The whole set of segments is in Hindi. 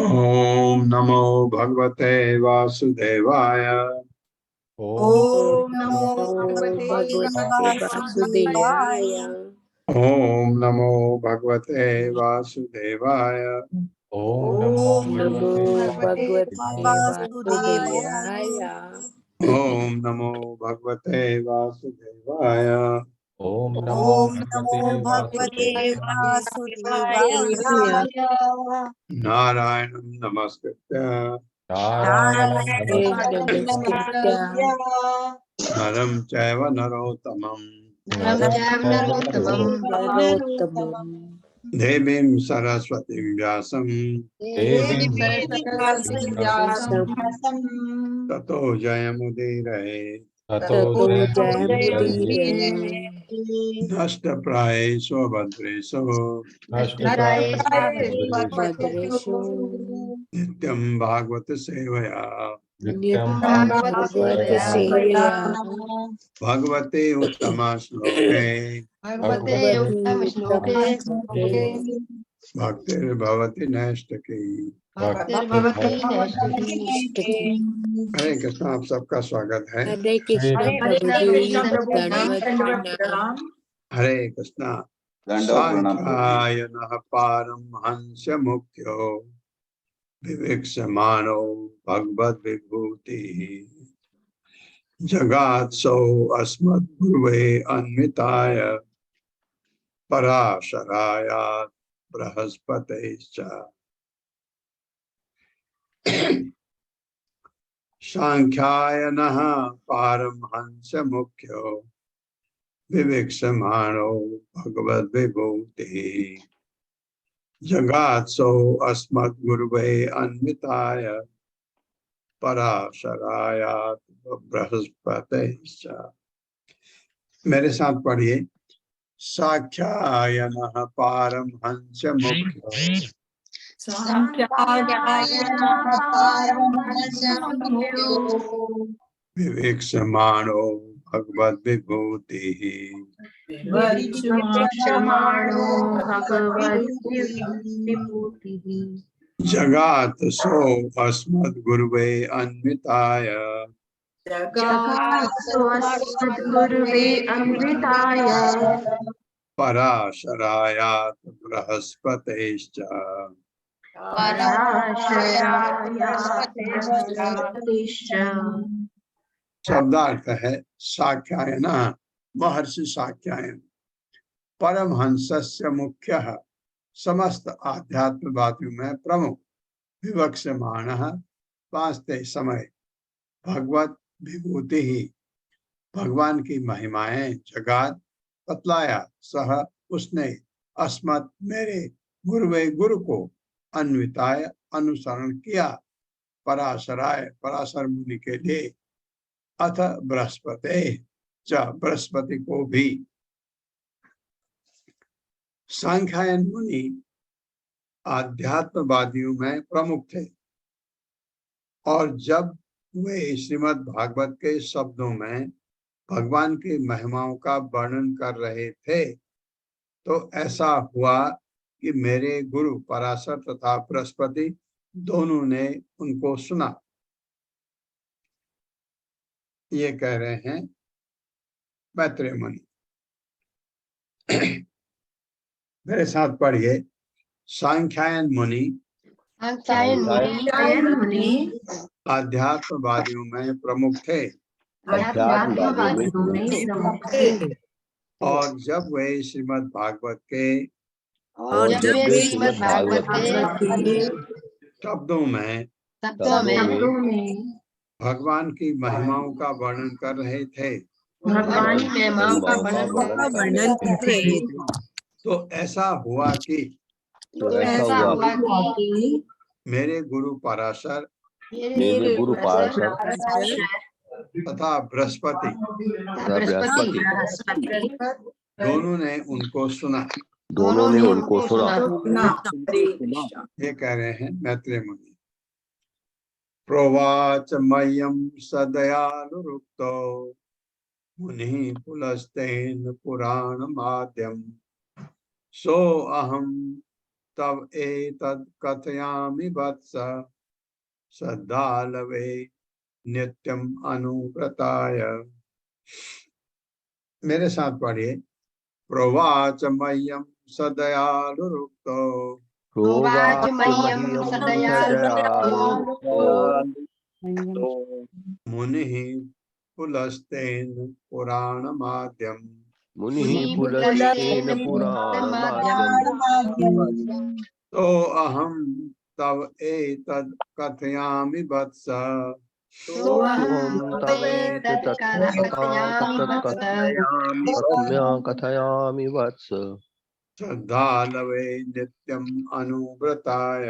ओम नमो भगवते वासुदेवाय। ओम नमो भगवते वासुदेवाय। ओम नमो भगवते वासुदेवाय। ओम नमो भगवते वासुदेवाय। ओम नमो भगवते वासुदेवाय। ओम ओम नमो भगवते वासुदेवाय। नारायणं नमस्कृत्य नरं चैव नरोत्तमं देवीं सरस्वतीं व्यासं ततो जयमुदीरये। नष्टप्रायेषु भद्रेषु नित्यं भागवत सेवया भगवते उत्तम श्लोके भक्तिर्भवति नैष्ठिकी। हरे कृष्ण, आप सबका स्वागत है। हरे कृष्ण हरे कृष्ण। सांख्यायनः पारमहंस मुख्यो विवेक्ष्यमाणो भगवद्विभूतिः जगात्सो अस्मद्गुरुवे अन्विताय पराशरायात् बृहस्पतेश्च। सांख्यायनः पारमहंस मुख्यो विवेक्ष्यमाणो भगवद्विभूतिः जगात्सो अस्मद्गुरुवे अन्विताय पराशरायात् बृहस्पतेश्च। मेरे साथ पढ़िए। साख्यायनः पारमहंस मुख्यो विवेक्ष्यमाणो भगवद्विभूतिः जगात्सो अस्मद्गुरुवे अन्विताय पराशरायात् बृहस्पतेश्च। शब्दार्थ है साख्यायन, महर्षि साख्यायन परमहंसस्य मुख्यः, समस्त आध्यात्मवादियों में प्रमुख, विवक्ष्यमाणः वास्ते समय, भगवत विभूति ही भगवान की महिमाएं जगात बतलाया। सह उसने अस्मत् मेरे गुरुवे गुरु को अन्विताय अनुसरण किया। पराशराय पराशर मुनि के लिए। अथ बृहस्पति च बृहस्पति को भी। सांख्यायन मुनि आध्यात्मवादियों में प्रमुख थे और जब वे श्रीमद् भागवत के शब्दों में भगवान की महिमाओं का वर्णन कर रहे थे तो ऐसा हुआ कि मेरे गुरु पराशर तथा बृहस्पति दोनों ने उनको सुना। ये कह रहे हैं मैत्रेय मुनि। मेरे साथ पढ़िए। सांख्यायन मुनि आध्यात्मवादियों में प्रमुख थे और जब वे श्रीमद् भागवत के शब्दों में भगवान की महिमाओं का वर्णन कर रहे थे तो ऐसा हुआ कि मेरे गुरु पराशर तथा बृहस्पति दोनों ने उनको सुना। ये कह रहे हैं मैत्रेय मुनि। प्रोवाच मह्यं सदयालुरुक्तो मुनिः पुलस्तेन पुराणमाद्यं सो अहं तव एतद् कथयामि वत्स श्रद्धालवे नित्यम अनुव्रताय। मेरे साथ पढ़िए। प्रोवाच मह्यं सदयालुरुक्तो मुनिः पुलस्तेन पुराणमाद्यं तो अहं तव एतद् कथयामि वत्स कथयामि वत्स श्रद्धालवे नित्यम अनुव्रताय।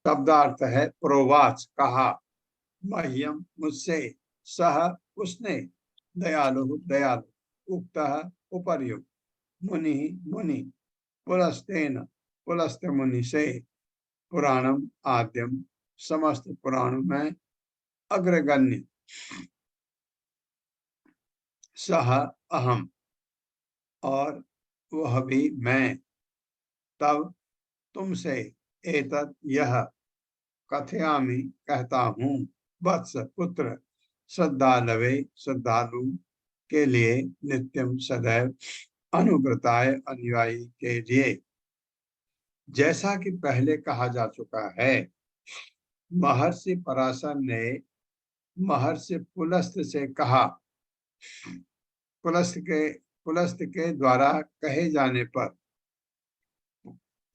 शब्दार्थ है प्रोवाच कहा, मह्यम मुझसे, सह उसने, दयालु दयालु, उक्तः उपर्युक्त, मुनि मुनि, पुलस्तेन पुलस्त मुनि से, पुराणम आद्यम समस्त पुराणों में अग्रगण्य, सह अहम और वह भी मैं, तब तुमसे, एतत् यह, कथयामि कहता हूँ, वत्स पुत्र, श्रद्धालवे श्रद्धालु के लिए, नित्यम सदैव, अनुव्रताय अनुयायी के लिए। जैसा कि पहले कहा जा चुका है, महर्षि पराशर ने महर्षि पुलस्त से कहा। पुलस्त के द्वारा कहे जाने पर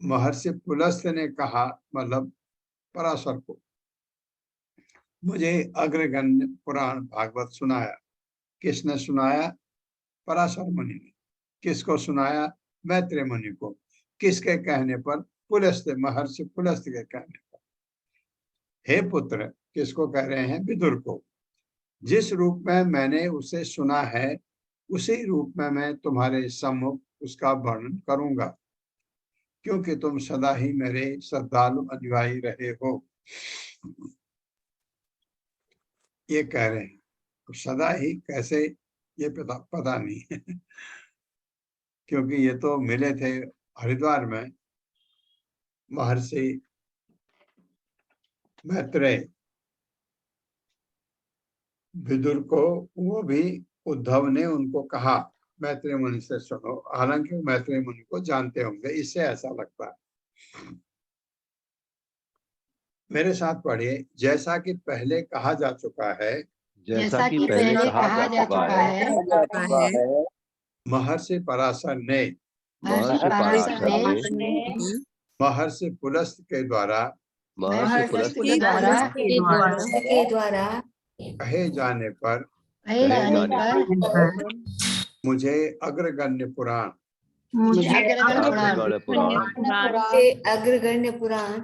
महर्षि पुलस्त ने कहा, मतलब पराशर को, मुझे अग्रगण्य पुराण भागवत सुनाया। किसने सुनाया? पराशर मुनि ने। किसको सुनाया? मैत्रेय मुनि को। किसके कहने पर? पुलस्त, महर्षि पुलस्त के कहने पर। हे पुत्र, किसको कह रहे हैं? विदुर को। जिस रूप में मैंने उसे सुना है उसी रूप में मैं तुम्हारे सम्मुख उसका वर्णन करूंगा, क्योंकि तुम सदा ही मेरे श्रद्धालु अनुयायी रहे हो। ये कह रहे हैं। तो सदा ही कैसे, ये पता नहीं है क्योंकि ये तो मिले थे हरिद्वार में महर्षि मैत्रेय विदुर को, वो भी उद्धव ने उनको कहा मैत्रेय मुनि से सुनो। हालांकि वो मैत्रेय मुनि को जानते होंगे, इससे ऐसा लगता है। मेरे साथ पढ़िए। जैसा कि पहले कहा जा चुका है, जैसा कि पहले कहा जा चुका है, महर्षि पराशर ने महर्षि पुलस्त के द्वारा महर्षि पुलस्त के द्वारा कहे जाने पर मुझे अग्रगण्य पुराण अग्रगण्य पुराण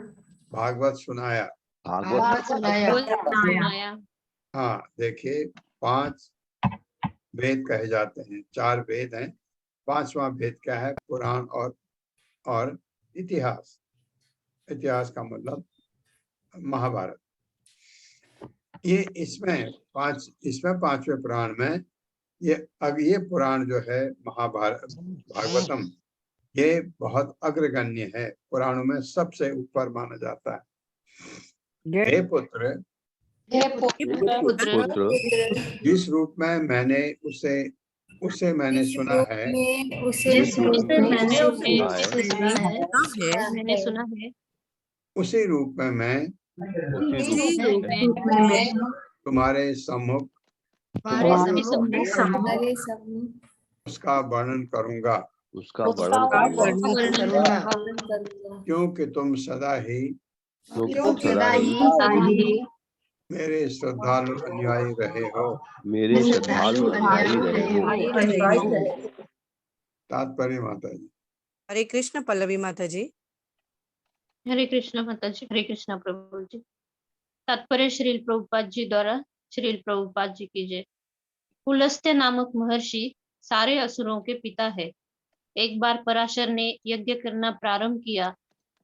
भागवत सुनाया। हाँ देखिए, 5 वेद कहे जाते हैं, 4 वेद हैं, 5वां वेद क्या है? पुराण और इतिहास। इतिहास का मतलब महाभारत। ये इसमें 5वें पुराण में ये पुराण जो है महाभारत भागवतम, ये बहुत अग्रगण्य है, पुराणों में सबसे ऊपर माना जाता है। हे पुत्र, जिस रूप में मैंने उसे मैंने सुना है, उसी रूप में मैं तुम्हारे सम्मुख उसका वर्णन करूंगा, क्योंकि तुम सदा ही मेरे श्रद्धालु अनुयायी रहे हो। तात्पर्य माता जी। हरे कृष्ण पल्लवी माता जी। हरे कृष्ण माता जी। हरे कृष्ण प्रभु जी। तात्पर्य श्रील प्रभुपाद जी द्वारा। श्रील प्रभुपाद जी की जय। पुलस्त्य नामक महर्षि सारे असुरों के पिता है। एक बार पराशर ने यज्ञ करना प्रारंभ किया,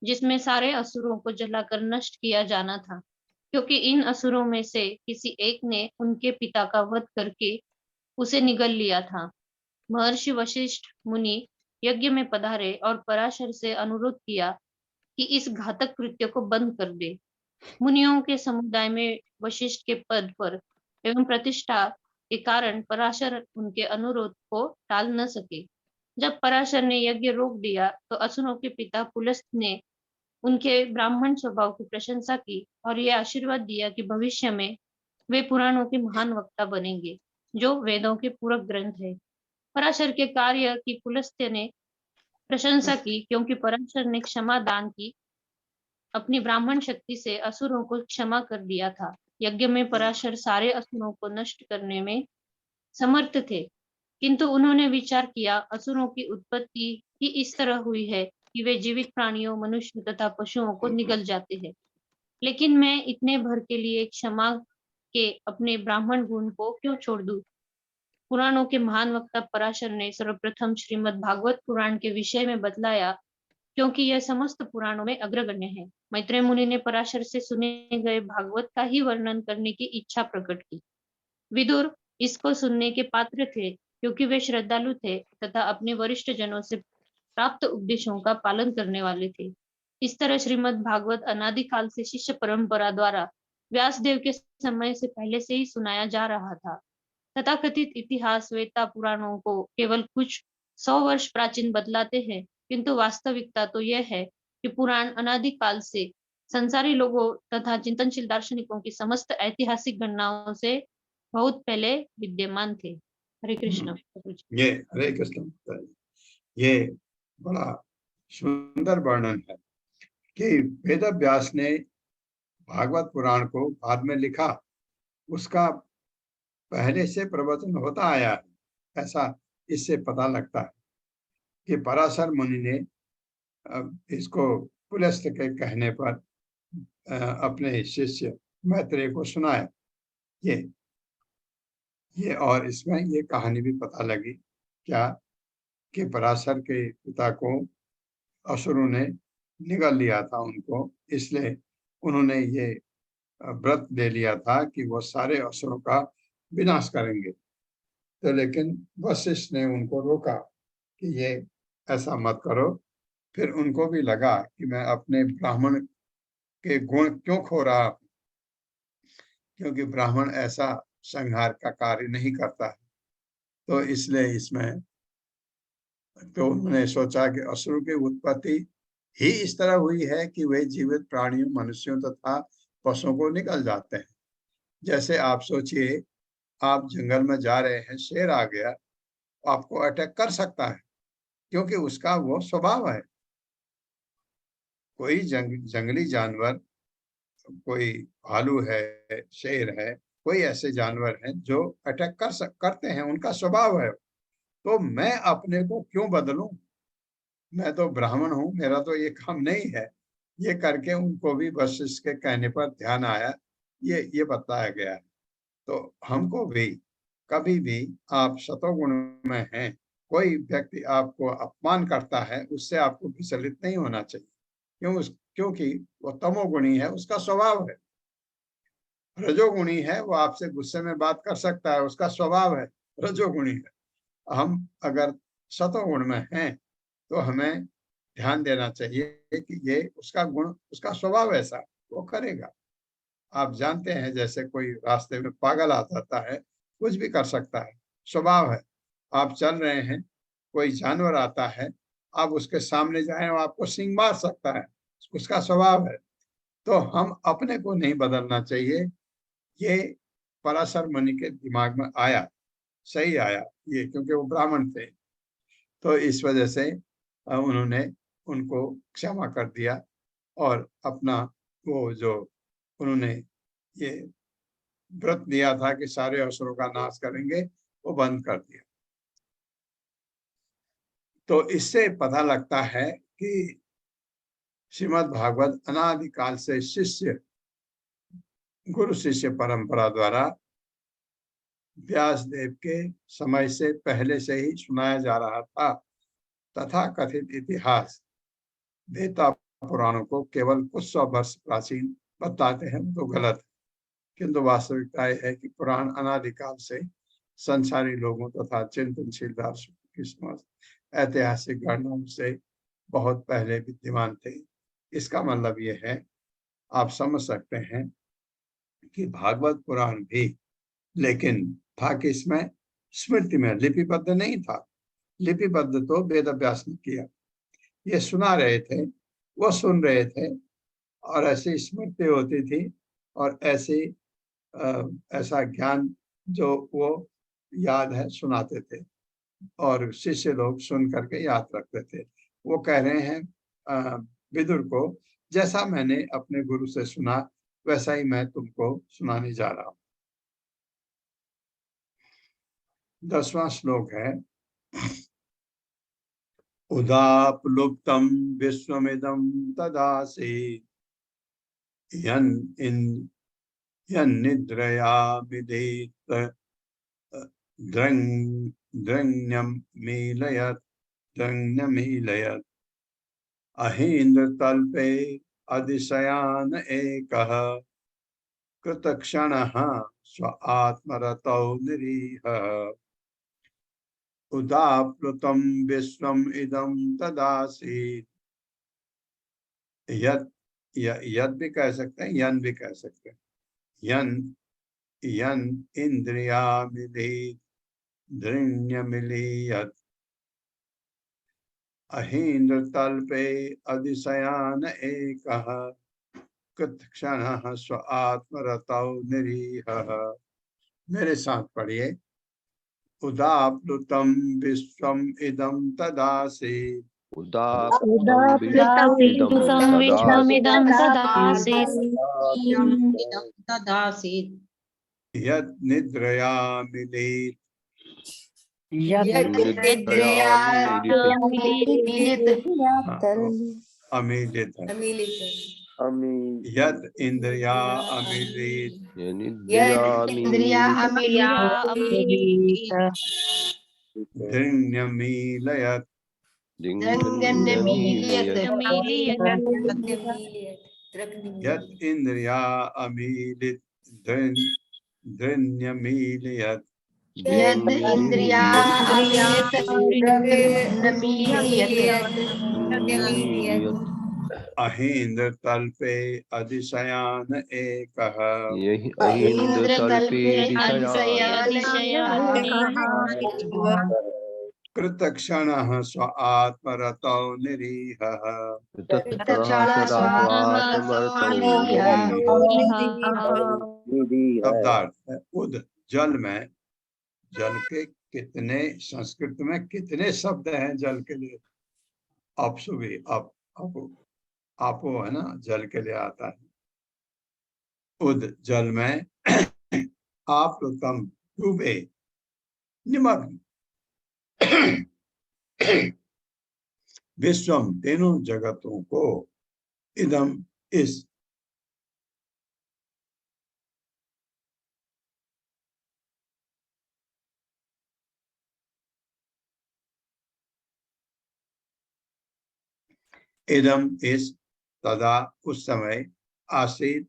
जिसमें सारे असुरों को जलाकर नष्ट किया जाना था, क्योंकि इन असुरों में से किसी एक ने उनके पिता का वध करके उसे निगल लिया था। महर्षि वशिष्ठ मुनि यज्ञ में पधारे और पराशर से अनुरोध किया कि इस घातक कृत्य को बंद कर दे। मुनियों के समुदाय में वशिष्ठ के पद पर एवं प्रतिष्ठा के कारण पराशर उनके अनुरोध को टाल न सके। जब पराशर ने यज्ञ रोक दिया तो असुरों के पिता पुलस्त ने उनके ब्राह्मण स्वभाव की प्रशंसा की और यह आशीर्वाद दिया कि भविष्य में वे पुराणों के महान वक्ता बनेंगे, जो वेदों के पूरक ग्रंथ है। पराशर के कार्य की पुलस्त्य ने प्रशंसा की, क्योंकि पराशर ने क्षमा दान की अपनी ब्राह्मण शक्ति से असुरों को क्षमा कर दिया था। यज्ञ में पराशर सारे असुरों को नष्ट करने में समर्थ थे, किंतु उन्होंने विचार किया असुरों की उत्पत्ति ही इस तरह हुई है कि वे जीवित प्राणियों, मनुष्य तथा पशुओं को निगल जाते हैं। लेकिन मैं इतने भर के लिए क्षमा के अपने ब्राह्मण गुण को क्यों छोड़ दूं? पुराणों के महान वक्ता पराशर ने सर्वप्रथम श्रीमद् भागवत पुराण के विषय में बतलाया, क्योंकि यह समस्त पुराणों में अग्रगण्य है। मैत्रेय मुनि ने पराशर से सुने गए भागवत का ही वर्णन करने की इच्छा प्रकट की। विदुर इसको सुनने के पात्र थे, क्योंकि वे श्रद्धालु थे तथा अपने वरिष्ठ जनों से प्राप्त उपदेशों का पालन करने वाले थे। इस तरह श्रीमद् भागवत अनादिकाल से शिष्य परंपरा द्वारा व्यासदेव के समय से पहले से ही सुनाया जा रहा था। तथाकथित इतिहास वेता पुराणों को केवल कुछ 100 वर्ष प्राचीन बतलाते हैं, किंतु वास्तविकता तो यह है कि पुराण अनादिकाल से संसारी लोगों तथा चिंतनशील दार्शनिकों की समस्त ऐतिहासिक गणनाओं से बहुत पहले विद्यमान थे। हरे कृष्ण। ये हरे कृष्ण, ये बड़ा सुंदर वर्णन है कि वेद व्यास ने भागवत पुराण को बाद में लिखा, उसका पहले से प्रवचन होता आया है, ऐसा इससे पता लगता है कि पराशर मुनि ने इसको पुलस्त के कहने पर अपने शिष्य मैत्रेय को सुनाया। ये और इसमें ये कहानी भी पता लगी क्या कि पराशर के पिता को असुरों ने निगल लिया था उनको, इसलिए उन्होंने ये व्रत ले लिया था कि वो सारे असुरों का विनाश करेंगे। तो लेकिन वशिष्ठ ने उनको रोका कि ये ऐसा मत करो। फिर उनको भी लगा कि मैं अपने ब्राह्मण के गुण क्यों खो रहा हूं, क्योंकि ब्राह्मण ऐसा संहार का कार्य नहीं करता है। तो इसलिए इसमें तो उन्होंने सोचा कि असुरों की उत्पत्ति ही इस तरह हुई है कि वे जीवित प्राणियों, मनुष्यों तथा पशुओं को निकल जाते हैं। जैसे आप सोचिए, आप जंगल में जा रहे हैं, शेर आ गया, आपको अटैक कर सकता है, क्योंकि उसका वो स्वभाव है। कोई जंगली जानवर कोई भालू है, शेर है, कोई ऐसे जानवर हैं जो अटैक करते हैं, उनका स्वभाव है, तो मैं अपने को क्यों बदलूं? मैं तो ब्राह्मण हूं, मेरा तो ये काम नहीं है। ये करके उनको भी बस इसके कहने पर ध्यान आया, ये बताया गया है। तो हमको भी कभी भी, आप सतोगुण में हैं, कोई व्यक्ति आपको अपमान करता है, उससे आपको विचलित नहीं होना चाहिए। क्योंकि वो तमोगुणी है, उसका स्वभाव है। रजोगुणी है, वो आपसे गुस्से में बात कर सकता है, उसका स्वभाव है, रजोगुणी है। हम अगर सतोगुण में हैं तो हमें ध्यान देना चाहिए कि ये उसका गुण, उसका स्वभाव ऐसा, वो करेगा। आप जानते हैं, जैसे कोई रास्ते में पागल आ जाता है, कुछ भी कर सकता है, स्वभाव है। आप चल रहे हैं, कोई जानवर आता है, आप उसके सामने जाएं, वो आपको सींग मार सकता है, उसका स्वभाव है। तो हम अपने को नहीं बदलना चाहिए। ये पराशर मुनि के दिमाग में आया, सही आया ये, क्योंकि वो ब्राह्मण थे, तो इस वजह से उन्होंने उनको क्षमा कर दिया और अपना वो जो उन्होंने ये व्रत दिया था कि सारे असुरों का नाश करेंगे, वो बंद कर दिया। तो इससे पता लगता है कि श्रीमद् भागवत अनादिकाल से शिष्य, गुरु शिष्य परंपरा द्वारा व्यास देव के समय से पहले से ही सुनाया जा रहा था। तथा कथित इतिहास वेता पुराणों को केवल कुछ 100 वर्ष प्राचीन बताते हैं, तो गलत है। किंतु वास्तविकता यह है कि पुराण अनादिकाल से संसारी लोगों तथा चिंतनशील दार्शनिकों की समझ ऐतिहासिक गणनाओं से बहुत पहले विद्यमान थे। इसका मतलब यह है, आप समझ सकते हैं कि भागवत पुराण भी, लेकिन था कि इसमें स्मृति में लिपिबद्ध नहीं था। लिपिबद्ध तो वेद व्यास ने किया। ये सुना रहे थे, वो सुन रहे थे, और ऐसी स्मृति होती थी, और ऐसी ऐसा ज्ञान जो वो याद है सुनाते थे, और शिष्य लोग सुन करके याद रखते थे। वो कह रहे हैं विदुर को, जैसा मैंने अपने गुरु से सुना वैसा ही मैं तुमको सुनाने जा रहा हूँ। 10वां श्लोक है, उदाप्लुप्तं विश्वमिदं तदासीत् यन्निद्रया विधीत द्रण्यमीलयत् अहीन्द्रतल्पे अधिशयान एकः कृतक्षणः स्व आत्मरतौ निरीहः उदाप्लुतं विश्वम् इदं तदासीत्। यद भी कह सकते हैं, यन भी कह सकते हैं। यन इंद्रियामिलीत धृण्यमिलीयत् अहीन्द्रतल्पे अधिशयान एकः कृतक्षणः स्व आत्मरतौ निरीहः। मेरे साथ पढ़िए, उदाप्लुतं विश्वम् इदं तदासीत् उदाप्लुतं विश्वमिदं तदासीत् यत् निद्रयामिलीत अमीलित है। यद इंद्रिया अमीलित धृण्यमीलयत् यद इंद्रिया अमीलित धृण्यमीलयत् अहीन्द्र तल्पे अधिशयान एकः कृतक्षणः स्व आत्मरतौ निरीहः। शब्दार्थ है, उद जल में, जल के कितने, संस्कृत में कितने शब्द हैं जल के लिए। अपसु भी, आपो है ना, जल के लिए आता है। उद जल में आप तो तम डूबे निमग्न विश्वम तीनों जगतों को इदम इस इदम इस तदा उस समय आसीत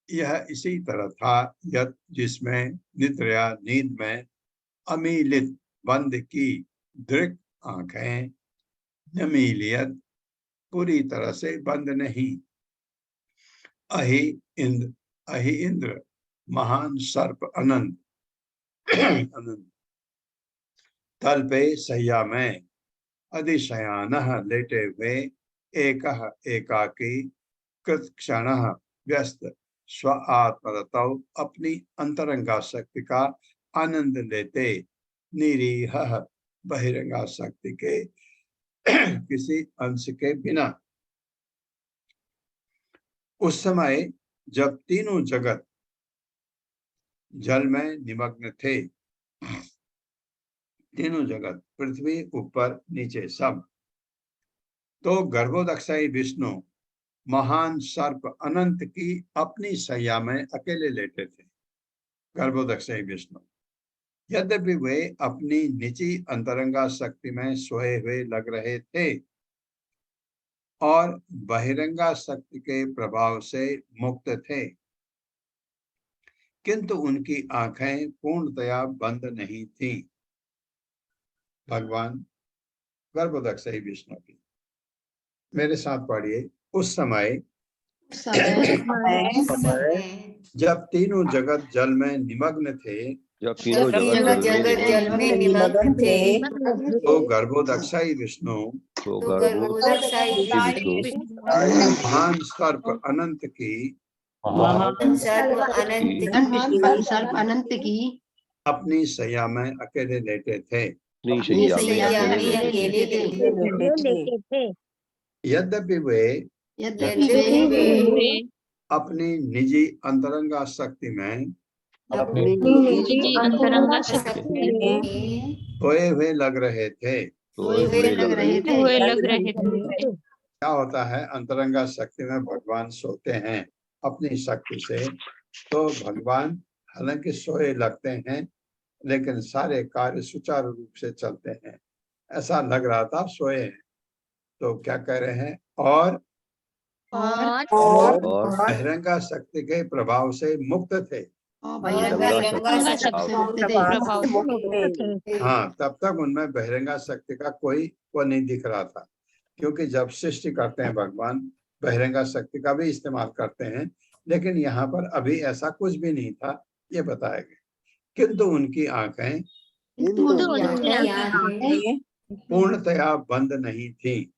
यह इसी तरह था यत जिसमें निद्रया नींद में अमीलित बंद की दृक आंखें नमीलियत पूरी तरह से बंद नहीं अहि इंद्र महान सर्प अनंत अनंत तल पे सैया में अधिशयान लेटे हुए एक एकाकी कृत क्षण व्यस्त स्व आत्मरतौ अपनी अंतरंगा शक्ति का आनंद लेते निरीह बहिरंगा शक्ति के किसी अंश के बिना। उस समय जब तीनों जगत जल में निमग्न थे, तीनों जगत पृथ्वी ऊपर नीचे सब, तो गर्भोदक्षाई विष्णु महान सर्प अनंत की अपनी सैया में अकेले लेटे थे। गर्भोदक्षाई विष्णु यद्यपि वे अपनी निजी अंतरंगा शक्ति में सोए हुए लग रहे थे और बहिरंगा शक्ति के प्रभाव से मुक्त थे, किंतु उनकी आंखें पूर्णतया बंद नहीं थीं। भगवान गर्भोदक्षाई विष्णु की, मेरे साथ पढ़िए। उस समय जब तीनों जगत जल में निमग्न थे, जब तीनों जगत जल में निमग्न थे, तो गर्भोदक्षाई विष्णु तो गर्भोदक्षाई विष्णु महान सर्प अनंत की सर्प अनंत की अपनी सैया में अकेले लेटे थे। अपनी सैया में अकेले लेटे थे। यद्यपि वे वे अपनी निजी अंतरंगा शक्ति में निजी अंतरंगा शक्ति में खोए हुए लग रहे थे। हुए लग रहे थे। क्या होता है, अंतरंगा शक्ति में भगवान सोते हैं अपनी शक्ति से, तो भगवान हालांकि सोए लगते हैं लेकिन सारे कार्य सुचारू रूप से चलते हैं। ऐसा लग रहा था सोए हैं, तो क्या कह रहे हैं, और बहिरंगा शक्ति के प्रभाव से मुक्त थे। हाँ, तब तक उनमें बहिरंगा शक्ति का कोई वो नहीं दिख रहा था, क्योंकि जब सृष्टि करते हैं भगवान बहिरंगा शक्ति का भी इस्तेमाल करते हैं, लेकिन यहाँ पर अभी ऐसा कुछ भी नहीं था, ये बताया गया। किंतु उनकी आंखें पूर्णतया बंद नहीं थी।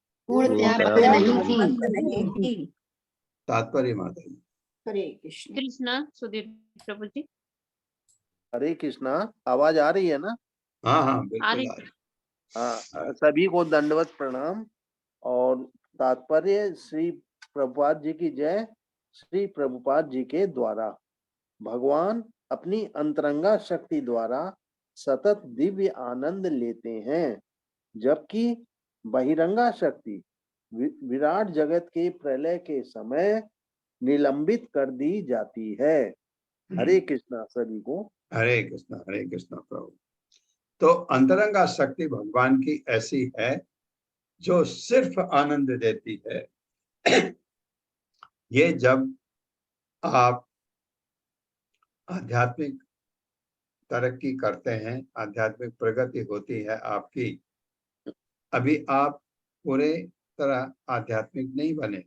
तात्पर्य माता जी। हरे कृष्ण। कृष्णा सुधीर प्रभु जी। हरे कृष्णा। आवाज आ रही है ना? हाँ हाँ बिल्कुल आ रही। हाँ, सभी को दंडवत प्रणाम। और तात्पर्य श्री प्रभुपाद जी की जय। श्री प्रभुपाद जी के द्वारा भगवान अपनी अंतरंगा शक्ति द्वारा सतत दिव्य आनंद लेते हैं, जबकि बहिरंगा शक्ति विराट जगत के प्रलय के समय निलंबित कर दी जाती है। हरे कृष्णा सभी को। हरे कृष्णा प्रभु। तो अंतरंगा शक्ति भगवान की ऐसी है जो सिर्फ आनंद देती है। ये जब आप आध्यात्मिक तरक्की करते हैं, आध्यात्मिक प्रगति होती है आपकी, अभी आप पूरे तरह आध्यात्मिक नहीं बने,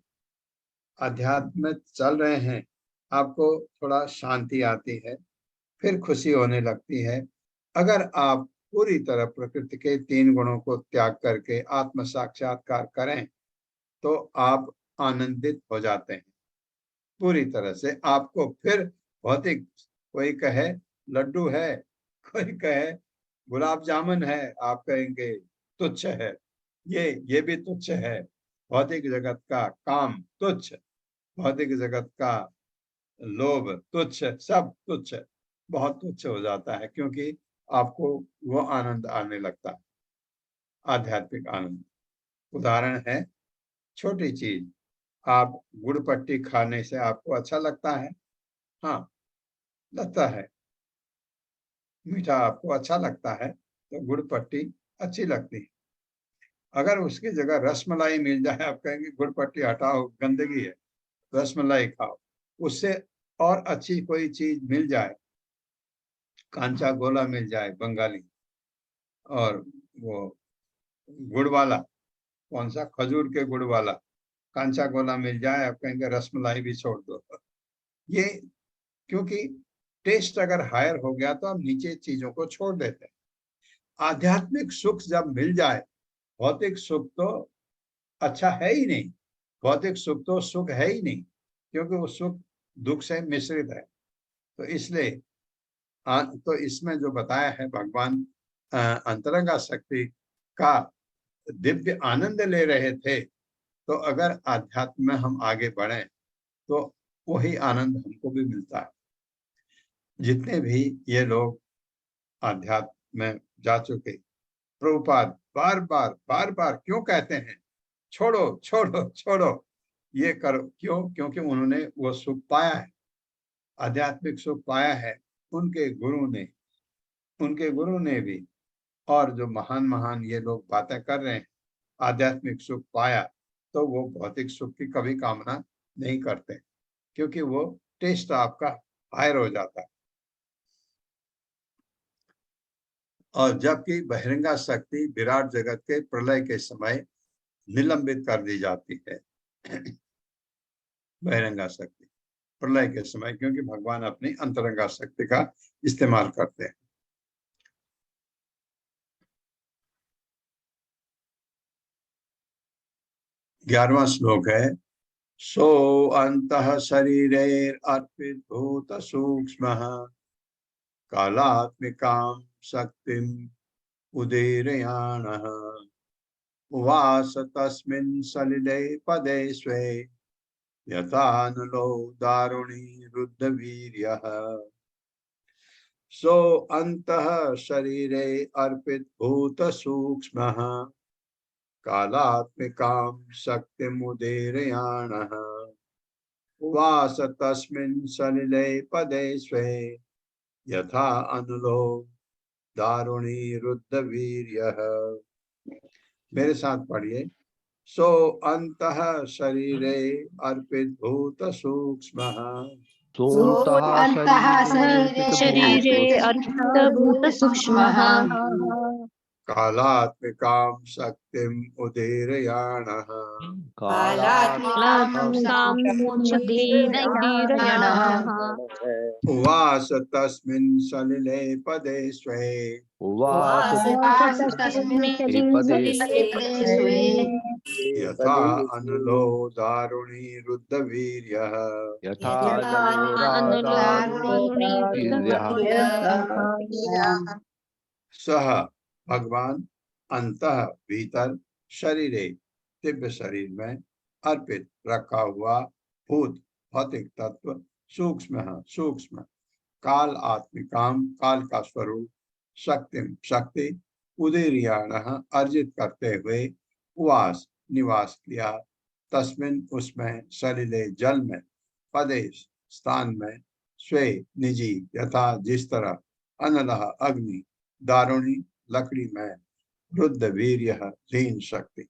अध्यात्म में चल रहे हैं, आपको थोड़ा शांति आती है, फिर खुशी होने लगती है। अगर आप पूरी तरह प्रकृति के 3 गुणों को त्याग करके आत्म साक्षात्कार करें तो आप आनंदित हो जाते हैं पूरी तरह से। आपको फिर भौतिक, कोई कहे लड्डू है, कोई कहे गुलाब जामुन है, आप कहेंगे तुच्छ है, ये भी तुच्छ है। भौतिक जगत का काम तुच्छ, भौतिक जगत का लोभ, तुच्छ, सब तुच्छ, बहुत तुच्छ हो जाता है, क्योंकि आपको वो आनंद आने लगता है, आध्यात्मिक आनंद। उदाहरण है, छोटी चीज, आप गुड़ पट्टी खाने से आपको अच्छा लगता है? हाँ, लगता है। मीठा आपको अच्छा लगता है तो गुड़ पट्टी अच्छी लगती है। अगर उसकी जगह रसमलाई मिल जाए, आप कहेंगे गुड़ पट्टी हटाओ, गंदगी है, रसमलाई खाओ। उससे और अच्छी कोई चीज मिल जाए, कांचा गोला मिल जाए बंगाली, और वो गुड़ वाला, कौन सा, खजूर के गुड़ वाला कांचा गोला मिल जाए, आप कहेंगे रसमलाई भी छोड़ दो। ये क्योंकि टेस्ट अगर हायर हो गया तो आप नीचे चीजों को छोड़ देते हैं। आध्यात्मिक सुख जब मिल जाए, भौतिक सुख तो अच्छा है ही नहीं, भौतिक सुख तो सुख है ही नहीं, क्योंकि वो सुख दुख से मिश्रित है। तो इसलिए तो इसमें जो बताया है, भगवान अंतरंगा शक्ति का दिव्य आनंद ले रहे थे, तो अगर आध्यात्म में हम आगे बढ़े तो वही आनंद हमको भी मिलता है। जितने भी ये लोग आध्यात्म में जा चुके, प्रभुपाद बार बार क्यों कहते हैं छोड़ो छोड़ो छोड़ो, ये करो, क्यों? क्योंकि उन्होंने वो सुख पाया है, आध्यात्मिक सुख पाया है। उनके गुरु ने भी, और जो महान महान ये लोग बातें कर रहे हैं, आध्यात्मिक सुख पाया, तो वो भौतिक सुख की कभी कामना नहीं करते, क्योंकि वो टेस्ट आपका हायर हो जाता है। और जबकि बहिरंगा शक्ति विराट जगत के प्रलय के समय निलंबित कर दी जाती है। बहिरंगा शक्ति प्रलय के समय, क्योंकि भगवान अपनी अंतरंगा शक्ति का इस्तेमाल करते हैं। ग्यारहवां श्लोक है, सो अंतः शरीरे अर्पित भूत सूक्ष्म कालात्मिकां शक्तिम उदीरयाणः उवास तस्मिन् सलिले पदे स्वे यथा नलो दारुणी रुद्धवीर्यः। सो अंतः शरीरे अर्पित भूत सूक्ष्मः कालात्मिकां शक्तिमुदीरयाणः उवास तस्मिन् सलिले पदे स्वे यथा अनुलो दारुणी रुद्धवीर्यः। मेरे साथ पढ़िए, सो अंतः शरीरे अर्पित भूत सूक्ष्मः अंतः शरीरे अर्पितभूत सूक्ष्मः कालात्मिकां शक्तिम् उदीरयाणः उवास तस्मिन् सलिले पदे स्वे यथा अनुलो दारुणी रुद्धवीर्यः। सह भगवान अंतः भीतर शरीरे दिव्य शरीर में अर्पित रखा हुआ भूत भौतिक तत्व सूक्ष्म काल आत्मिकाम काल का स्वरूप शक्ति उदीरयाण अर्जित करते हुए उवास निवास किया तस्मिन उसमें सलिले जल में पदेश स्थान में स्वे निजी यथा जिस तरह अनलह अग्नि दारुणी लकड़ी में रुद्ध वीर्य लीन शक्ति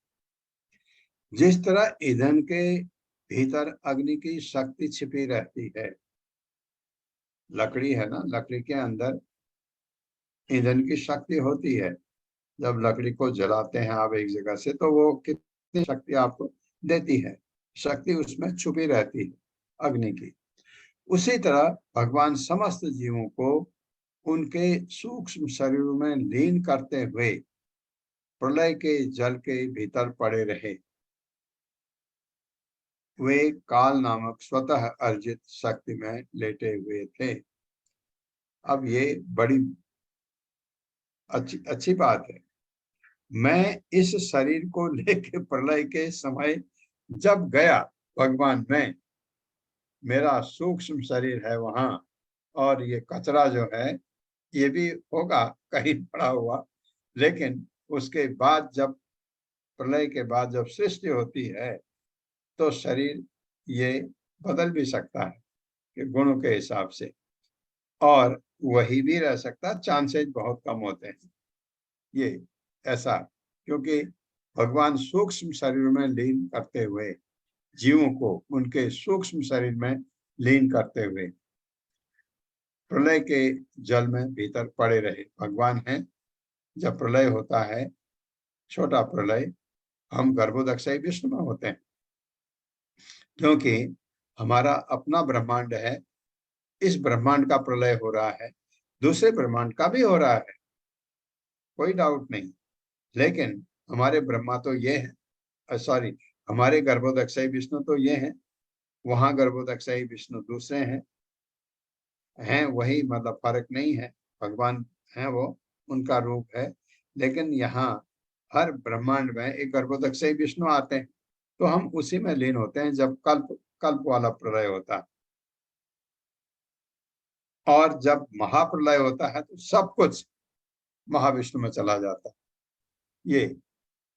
जिस तरह ईंधन के भीतर अग्नि की शक्ति छिपी रहती है। लकड़ी है ना, लकड़ी के अंदर ईंधन की शक्ति होती है। जब लकड़ी को जलाते हैं आप एक जगह से, तो वो कितनी शक्ति आपको देती है, शक्ति उसमें छुपी रहती है अग्नि की। उसी तरह भगवान समस्त जीवों को उनके सूक्ष्म शरीर में लीन करते हुए प्रलय के जल के भीतर पड़े रहे। वे काल नामक स्वतः अर्जित शक्ति में लेटे हुए थे। अब ये बड़ी अच्छी बात है। मैं इस शरीर को लेके प्रलय के समय जब गया भगवान में, मेरा सूक्ष्म शरीर है वहां, और ये कचरा जो है ये भी होगा कहीं पड़ा हुआ, लेकिन उसके बाद जब प्रलय के बाद जब सृष्टि होती है तो शरीर ये बदल भी सकता है कि गुणों के हिसाब से, और वही भी रह सकता, चांसेस बहुत कम होते हैं ये ऐसा, क्योंकि भगवान सूक्ष्म शरीर में लीन करते हुए जीवों को उनके सूक्ष्म शरीर में लीन करते हुए प्रलय के जल में भीतर पड़े रहे भगवान हैं। जब प्रलय होता है, छोटा प्रलय, हम गर्भोदक्षय विष्णु में होते हैं, क्योंकि हमारा अपना ब्रह्मांड है। इस ब्रह्मांड का प्रलय हो रहा है, दूसरे ब्रह्मांड का भी हो रहा है, कोई डाउट नहीं, लेकिन हमारे ब्रह्मा तो ये है, सॉरी, हमारे गर्भोदक्षय विष्णु तो ये हैं, वहां गर्भोदक्षय विष्णु दूसरे हैं वही, मतलब फर्क नहीं है, भगवान है वो, उनका रूप है। लेकिन यहाँ हर ब्रह्मांड में एक गर्भोदक्षय विष्णु आते हैं, तो हम उसी में लीन होते हैं जब कल्प वाला प्रलय होता है। और जब महाप्रलय होता है तो सब कुछ महाविष्णु में चला जाता है। ये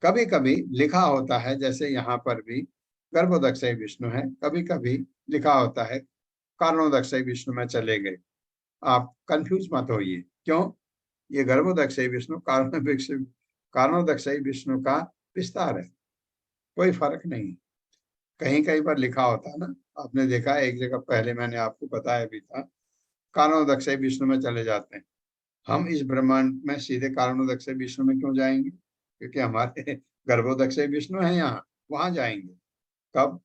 कभी कभी लिखा होता है, जैसे यहाँ पर भी गर्भोदक्षय विष्णु है, कभी कभी लिखा होता है कारणोदक्षय विष्णु में चले गए। आप कंफ्यूज मत होइए, क्यों? ये गर्भोदक्षय विष्णु कारणोदक्षय विष्णु का विस्तार है, कोई फर्क नहीं। कहीं कहीं पर लिखा होता है ना, आपने देखा, एक जगह पहले मैंने आपको बताया भी था, कारणोदक्षय विष्णु में चले जाते हैं। हम इस ब्रह्मांड में सीधे कारणोदक्षय विष्णु में क्यों जाएंगे? क्योंकि हमारे गर्भोदक्षय विष्णु है यहाँ, वहां जाएंगे। कब?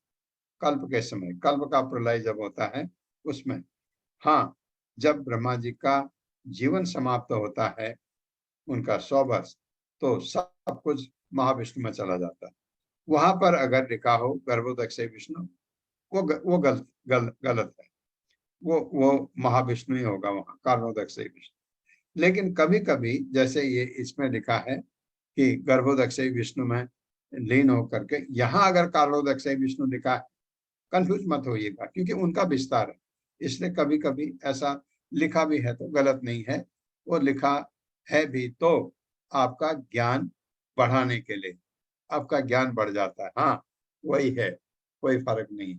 कल्प के समय, कल्प का प्रलय जब होता है उसमें। हाँ, जब ब्रह्मा जी का जीवन समाप्त होता है, उनका 100 वर्ष, तो सब कुछ महाविष्णु में चला जाता है। वहां पर अगर लिखा हो गर्भोदक्षय विष्णु, वो गलत है, वो महाविष्णु ही होगा वहां, कारणोदक्षय विष्णु। लेकिन कभी कभी जैसे ये इसमें लिखा है कि गर्भोदक्षय विष्णु में लीन होकर के, यहाँ अगर कारणोदक्षय विष्णु लिखा है, कंफ्यूज मत होइएगा, क्योंकि उनका विस्तार है, इसलिए कभी कभी ऐसा लिखा भी है तो गलत नहीं है। वो लिखा है भी तो आपका ज्ञान बढ़ाने के लिए, आपका ज्ञान बढ़ जाता है। हाँ, वही है, कोई फर्क नहीं,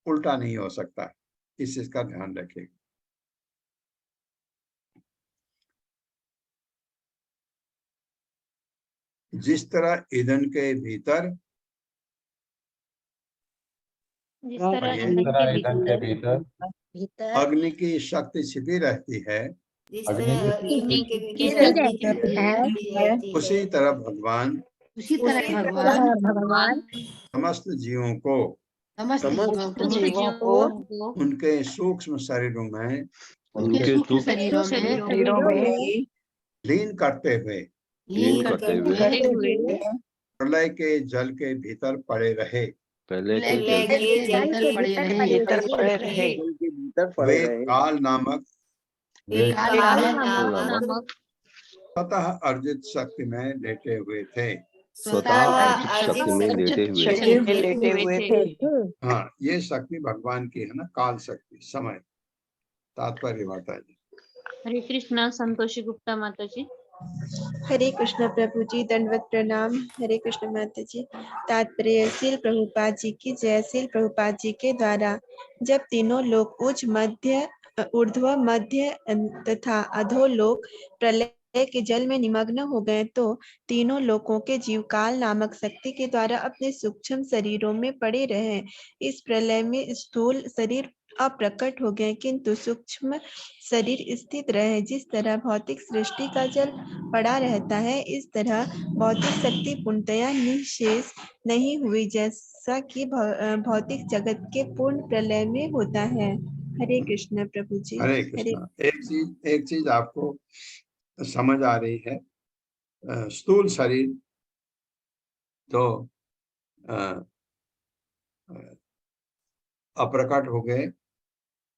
उल्टा नहीं हो सकता है, इस चीज का ध्यान रखिएगा। जिस तरह ईंधन के भीतर जिस तरह बढ़िए। ईंधन के भीतर भीतर अग्नि की शक्ति छिपी रहती है, जिस तरह अग्नि ईंधन के की भीतर शक्ति उसी तरह भगवान उसी तरह भगवान भगवान समस्त जीवों को समस्त समस्त जीवों को उनके सूक्ष्म शरीरों में उनके सूक्ष्म शरीरों में लीन करते हुए लीन करते हुए प्रलय के जल के भीतर पड़े रहे। पहले के प्रलय के जल के भीतर पड़े रहे जल के भीतर पड़े वे रहे। काल नामक काल नामक स्वतः अर्जित शक्ति में लेटे हुए थे। स्वतः अर्जित शक्ति में लेटे हुए थे। हाँ, ये शक्ति भगवान की है ना, काल शक्ति, समय। तात्पर्य माता जी। हरे कृष्णा। संतोषी गुप्ता माता जी। हरे कृष्ण प्रभु जी, दंडवत प्रणाम। हरे कृष्ण माता जी। तात्पर्य, श्रील प्रभुपाद जी की जय। श्रील प्रभुपाद जी के द्वारा जब तीनों लोक उच्च, मध्य, ऊर्ध्व, मध्य तथा अधोलोक प्रलय के जल में निमग्न हो गए, तो तीनों लोकों के जीव काल नामक शक्ति के द्वारा अपने सूक्ष्म शरीरों में पड़े रहे। इस प्रलय में स्थूल शरीर अप्रकट हो गए, किंतु सूक्ष्म शरीर स्थित रहे। जिस तरह भौतिक सृष्टि का जल पड़ा रहता है, इस तरह भौतिक शक्ति पूर्णतया निःशेष नहीं हुई, जैसा कि भौतिक जगत के पूर्ण प्रलय में होता है। हरे कृष्ण प्रभु जी। हरे कृष्णा। एक चीज आपको समझ आ रही है, स्थूल शरीर तो अप्रकट हो गए,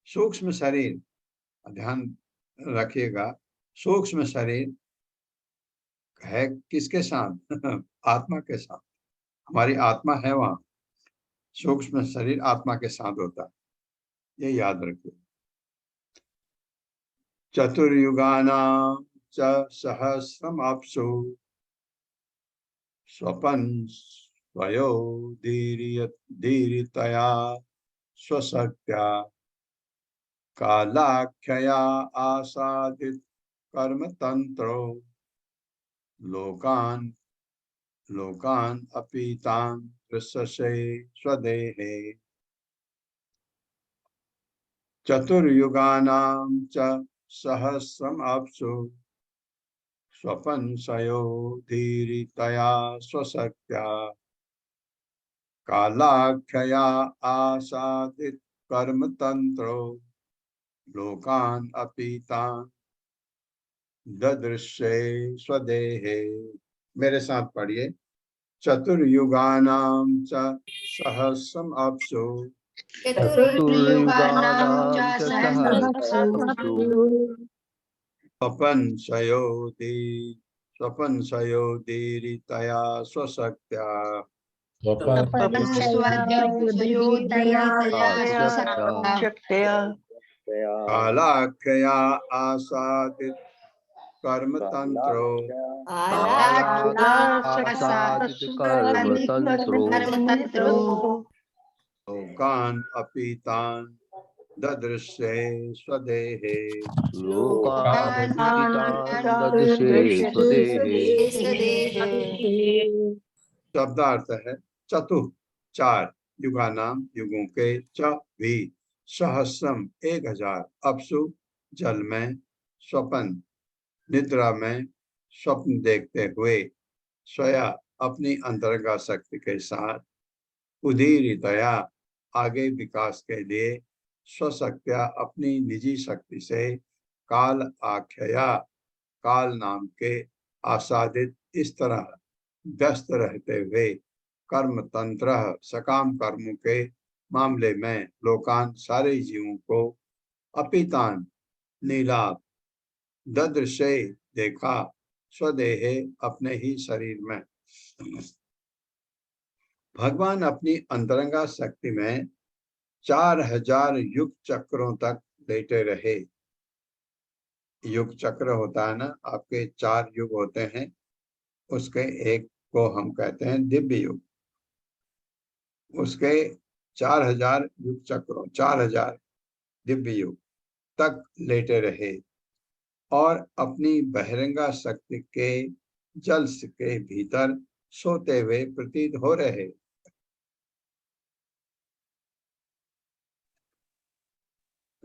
सूक्ष्म शरीर, ध्यान रखिएगा, सूक्ष्म शरीर है किसके साथ? आत्मा के साथ। हमारी आत्मा है वहां, सूक्ष्म शरीर आत्मा के साथ होता है। ये याद रखिए। चतुर्युगानां च सहस्रमप्सु स्वपन् स्वयो दीरितया स्वशक्त्या कालाख्यया आसादित कर्म तंत्रो लोकान अपीतान दृश्यसे स्वदेहे। चतुर्युगानां च सहस्रम अप्सु स्वपन्सयो धीरितया स्वशक्त्या कालाख्यया आसादित कर्म तंत्रो लोकान अपीतान ददृश्ये स्वदेहे। मेरे साथ पढ़िए। चतुर्युगानां च सहस्रम अप्सु चतुर्युगानां च सहस्रमप्सु स्वपन्सयो दीरितया स्वशक्त्या कालाख्यया आसादित कर्म तंत्रो लोकान अपीतान ददृश्ये स्वदेहे। शब्दार्थ है चतुः चार, युगानाम युगों के, च भी सहस्रम 1000, अपसु जल में, स्वपन निद्रा में, स्वप्न देखते हुए, स्वया अपनी अंतरंगा शक्ति के साथ, उदीरितया आगे विकास के लिए, स्वशक्त्या अपनी निजी शक्ति से, काल आख्या काल नाम के आसादित इस तरह व्यस्त रहते हुए, कर्म तंत्र सकाम कर्मों के मामले में, लोकान सारे जीवों को, अपीतान नीलाभ, ददृश्य देखा, स्वदेहे अपने ही शरीर में। भगवान अपनी अंतरंगा शक्ति में 4000 युग चक्रों तक लेटे रहे। युग चक्र होता है ना, आपके 4 युग होते हैं, उसके एक को हम कहते हैं दिव्य युग। उसके 4000 युग चक्रों 4000 दिव्य युग तक लेटे रहे और अपनी बहिरंगा शक्ति के जल के भीतर सोते हुए प्रतीत हो रहे।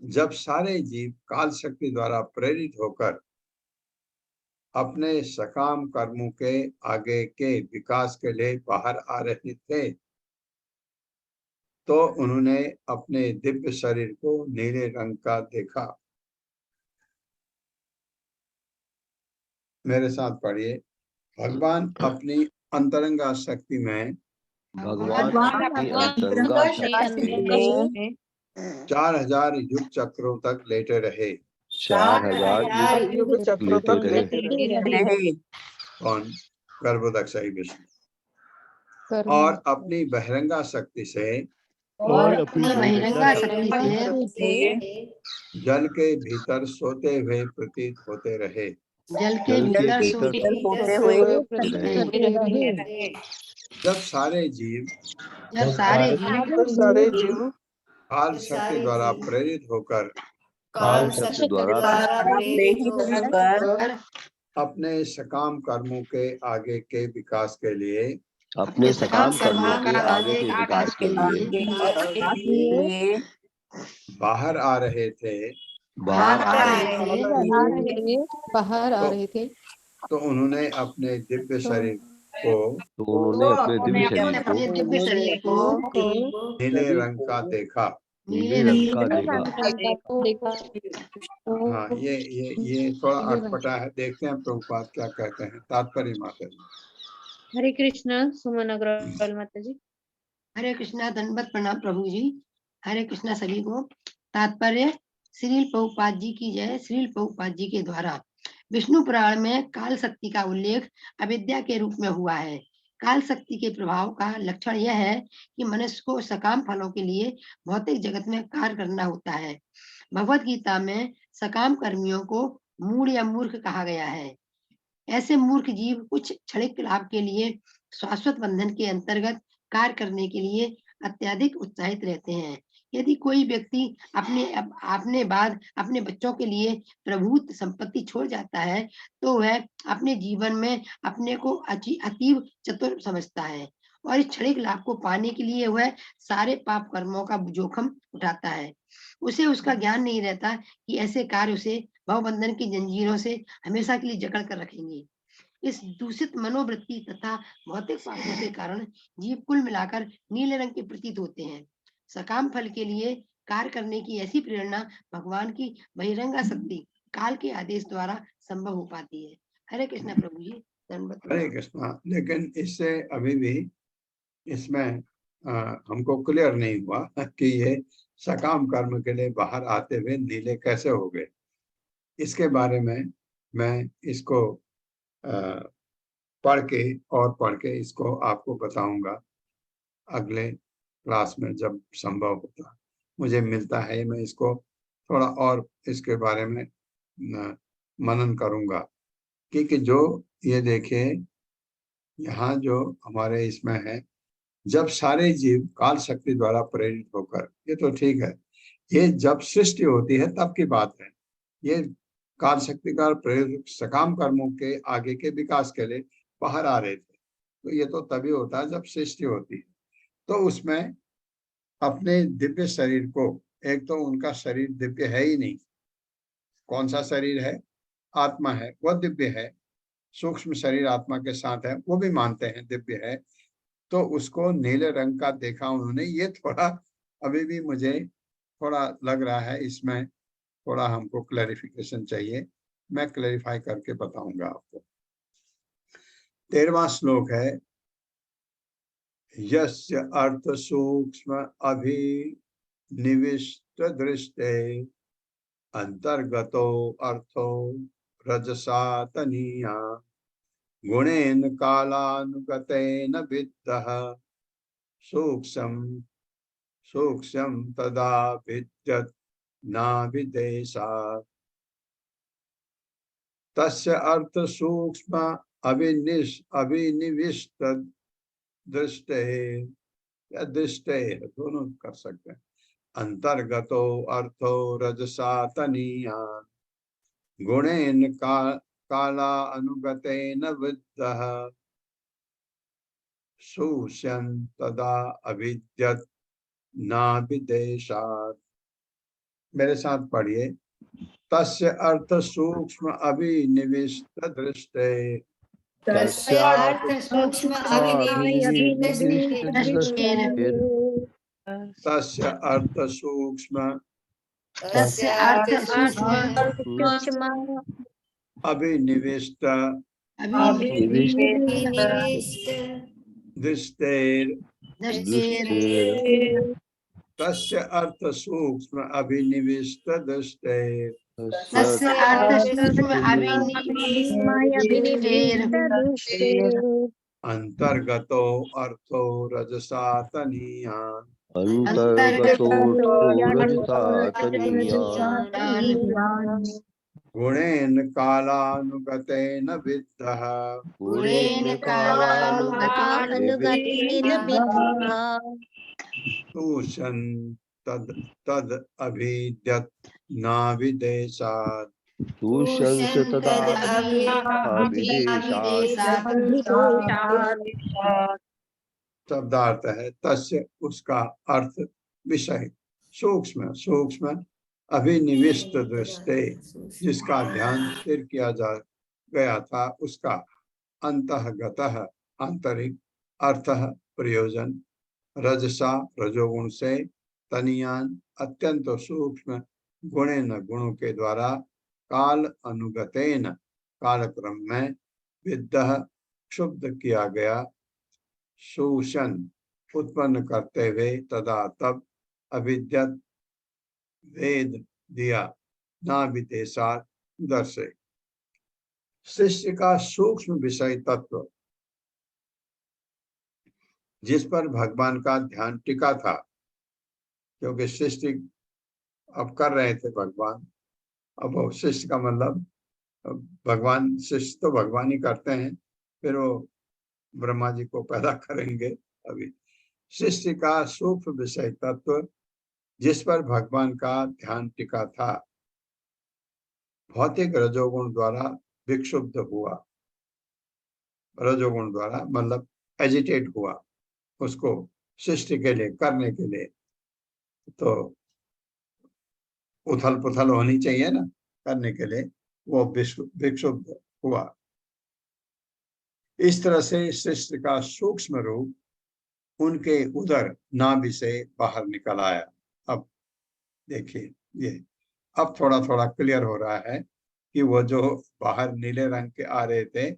जब सारे जीव काल शक्ति द्वारा प्रेरित होकर अपने सकाम कर्मों के आगे के विकास के लिए बाहर आ रहे थे, तो उन्होंने अपने दिव्य शरीर को नीले रंग का देखा। मेरे साथ पढ़िए। भगवान अपनी अंतरंगा शक्ति में 4000 युग चक्रों तक लेटे रहे। 4000 युग चक्रों तक लेटे रहे। कौन? गर्भोदक्षाई विष्णु। और अपनी बहिरंगा शक्ति से जल के भीतर सोते हुए प्रतीत होते रहे। जल के भीतर सोते हुए जब सारे जीव काल शक्ति द्वारा प्रेरित होकर अपने सकाम कर्मों के आगे के विकास के लिए बाहर आ रहे थे, तो उन्होंने अपने दिव्य शरीर को नीले रंग का देखा। हाँ, ये थोड़ा अटपटा है, देखते हैं प्रभुपाद क्या कहते हैं। तात्पर्य माता जी। हरे कृष्णा। सुमन अग्रवाल माता जी। हरे कृष्णा। धन्यवाद प्रणाम प्रभु जी। हरे कृष्णा सभी को। तात्पर्य श्रील प्रभुपाद जी की जय। श्रील प्रभुपाद जी के द्वारा विष्णु पुराण में काल शक्ति का उल्लेख अविद्या के रूप में हुआ है। काल शक्ति के प्रभाव का लक्षण यह है कि मनुष्य को सकाम फलों के लिए भौतिक जगत में कार्य करना होता है। भगवत गीता में सकाम कर्मियों को मूढ़ या मूर्ख कहा गया है। ऐसे मूर्ख जीव कुछ क्षणिक लाभ के लिए शाश्वत बंधन के अंतर्गत कार्य करने के लिए अत्यधिक उत्साहित रहते हैं। यदि कोई व्यक्ति अपने बाद अपने बच्चों के लिए प्रभुत संपत्ति छोड़ जाता है तो वह अपने जीवन में अपने को अतीव चतुर समझता है और इस क्षणिक लाभ को पाने के लिए वह सारे पाप कर्मों का जोखिम उठाता है। उसे उसका ज्ञान नहीं रहता कि ऐसे कार्य उसे भवबंधन की जंजीरों से हमेशा के लिए जकड़ कर रखेंगे। इस दूषित मनोवृत्ति तथा भौतिक पापों के कारण जीव कुल मिलाकर नीले रंग के प्रतीत होते हैं। सकाम फल के लिए कार्य करने की ऐसी प्रेरणा भगवान की बहिरंग शक्ति काल के आदेश द्वारा संभव हो पाती है। हरे कृष्णा प्रभु जी, दंडवत हरे प्रणाम। कृष्णा। लेकिन इससे अभी भी इसमें हमको क्लियर नहीं हुआ कि ये सकाम कर्म के लिए बाहर आते हुए नीले कैसे हो गए। इसके बारे में मैं इसको पढ़ के इसको आपको बताऊंगा अगले क्लास में जब संभव होता मुझे मिलता है। मैं इसको थोड़ा और इसके बारे में मनन करूंगा क्योंकि जो ये देखिए यहाँ जो हमारे इसमें है, जब सारे जीव काल शक्ति द्वारा प्रेरित होकर, ये तो ठीक है, ये जब सृष्टि होती है तब की बात है। ये काल शक्ति का प्रेरित सकाम कर्मों के आगे के विकास के लिए बाहर आ रहे थे, तो ये तो तभी होता है जब सृष्टि होती है। तो उसमें अपने दिव्य शरीर को, एक तो उनका शरीर दिव्य है ही नहीं, कौन सा शरीर है? आत्मा है, वह दिव्य है। सूक्ष्म शरीर आत्मा के साथ है, वो भी मानते हैं दिव्य है। तो उसको नीले रंग का देखा उन्होंने, ये थोड़ा अभी भी मुझे थोड़ा लग रहा है, इसमें थोड़ा हमको क्लैरिफिकेशन चाहिए। मैं क्लैरिफाई करके बताऊंगा आपको। 13वां श्लोक है, यस्य अर्थ सूक्ष्म अभिनिविष्ट दृष्टे अंतर्गतो अर्थो रजसा तनीया गुणेन कालानुगतेन विद्धः सूक्ष्म तदा विद्यत् नाभिदेशात्। तस्य अर्थ सूक्ष्म अभिनिविष्ट दृष्टे या दृष्टे, दोनों कर सकते हैं। अंतर्गतो अर्थो रजसा तनीयान् गुणेन काला अनुगतेन विद्धः सूक्ष्म तदा अभिद्यत् नाभिदेशात्। मेरे साथ पढ़िए, तस्य अर्थ सूक्ष्म अभिनिविष्ट दृष्टे। तस्य अर्थ सूक्ष्म तस्य अर्थ सूक्ष्म अभिनिविष्ट दृष्टेर। तस्य अर्थ सूक्ष्म अभिनिविष्ट दृष्टेर अंतर्गतो अर्थो रजसा तनीयान् अंतर्गतो रजसा तनीयान् गुणेन कालानुगतेन विद्धः गुणेन कालानुगतेन विद्धः सूक्ष्म तद अभिद्यत् नाभिदेशात्। दूषंस तदा अभिदेशात्। शब्दार्थ है, तस्य उसका अर्थ विषय, सूक्ष्म अभिनिविष्ट दृष्टे, जिसका ध्यान स्थिर किया जा गया था, उसका अंतःगतः आंतरिक, अर्थः प्रयोजन, रजसा रजोगुण से, तनियान अत्यंत सूक्ष्म, गुणेन गुणों के द्वारा, काल अनुगतेन कालक्रम में, विद्धः क्षुब्ध किया गया, शोषण उत्पन्न करते हुए, तदा तब, अविद्यत वेद दिया, ना विदेशात दर्शे। शिष्य का सूक्ष्म विषय तत्व जिस पर भगवान का ध्यान टिका था, क्योंकि सृष्टि अब कर रहे थे भगवान। अब वो सृष्टि का मतलब भगवान, सृष्टि तो भगवान ही करते हैं, फिर वो ब्रह्मा जी को पैदा करेंगे। अभी सृष्टि का सूक्ष्म विषय तत्व जिस पर भगवान का ध्यान टिका था, भौतिक रजोगुण द्वारा विक्षुब्ध हुआ। रजोगुण द्वारा मतलब एजिटेट हुआ, उसको सृष्टि के लिए करने के लिए तो उथल पुथल होनी चाहिए ना, करने के लिए वो विक्षुब्ध हुआ। इस तरह से सृष्टि का सूक्ष्म रूप उनके उदर नाभि से बाहर निकल आया। अब देखिए, ये अब थोड़ा थोड़ा क्लियर हो रहा है कि वो जो बाहर नीले रंग के आ रहे थे,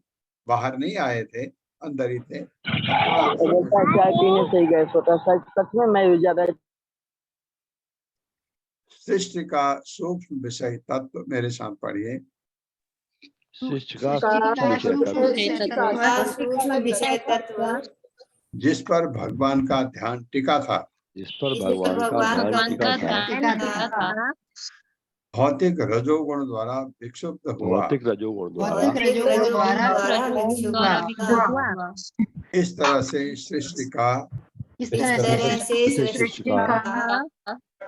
बाहर नहीं आए थे, अंदर ही थे। चाय पीने से ही गए, छोटा सा सच में मैं ज्यादा। सृष्टि का सूक्ष्म विषय तत्व मेरे साथ पढ़िए। सृष्टि का सूक्ष्म विषय तत्व जिस पर भगवान का ध्यान टिका था, जिस पर भगवान का ध्यान टिका था, भौतिक रजोगुण द्वारा विक्षुब्ध हुआ। भौतिक रजोगुण द्वारा हुआ। इस तरह से सृष्टि का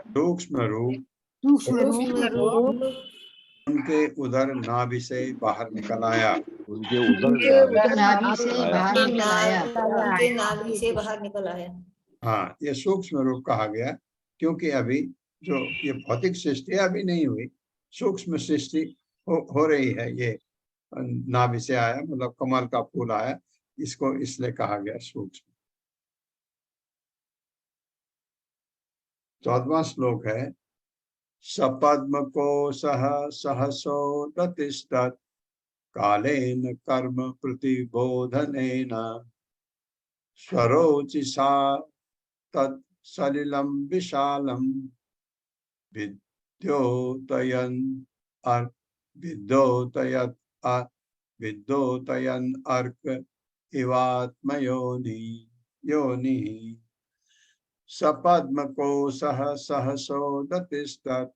सूक्ष्म रूप उनके उदर नाभि से बाहर निकल आया। उनके उदर नाभि से बाहर निकल आया। हाँ, ये सूक्ष्म रूप कहा गया क्योंकि अभी जो ये भौतिक सृष्टि अभी नहीं हुई, सूक्ष्म सृष्टि हो रही है। ये नाभि से आया मतलब कमल का फूल आया, इसको इसलिए कहा गया सूक्ष्म। 14वां श्लोक है, सपद्म कोशः सहसोदतिष्ठत् कालेन कर्म प्रतिबोधनेन स्वरोचिषा तत् सलिलं विशालं विद्योतयन् अर्क इवात्मयोनिः। सपद्मकोशः सहसोदतिष्ठत्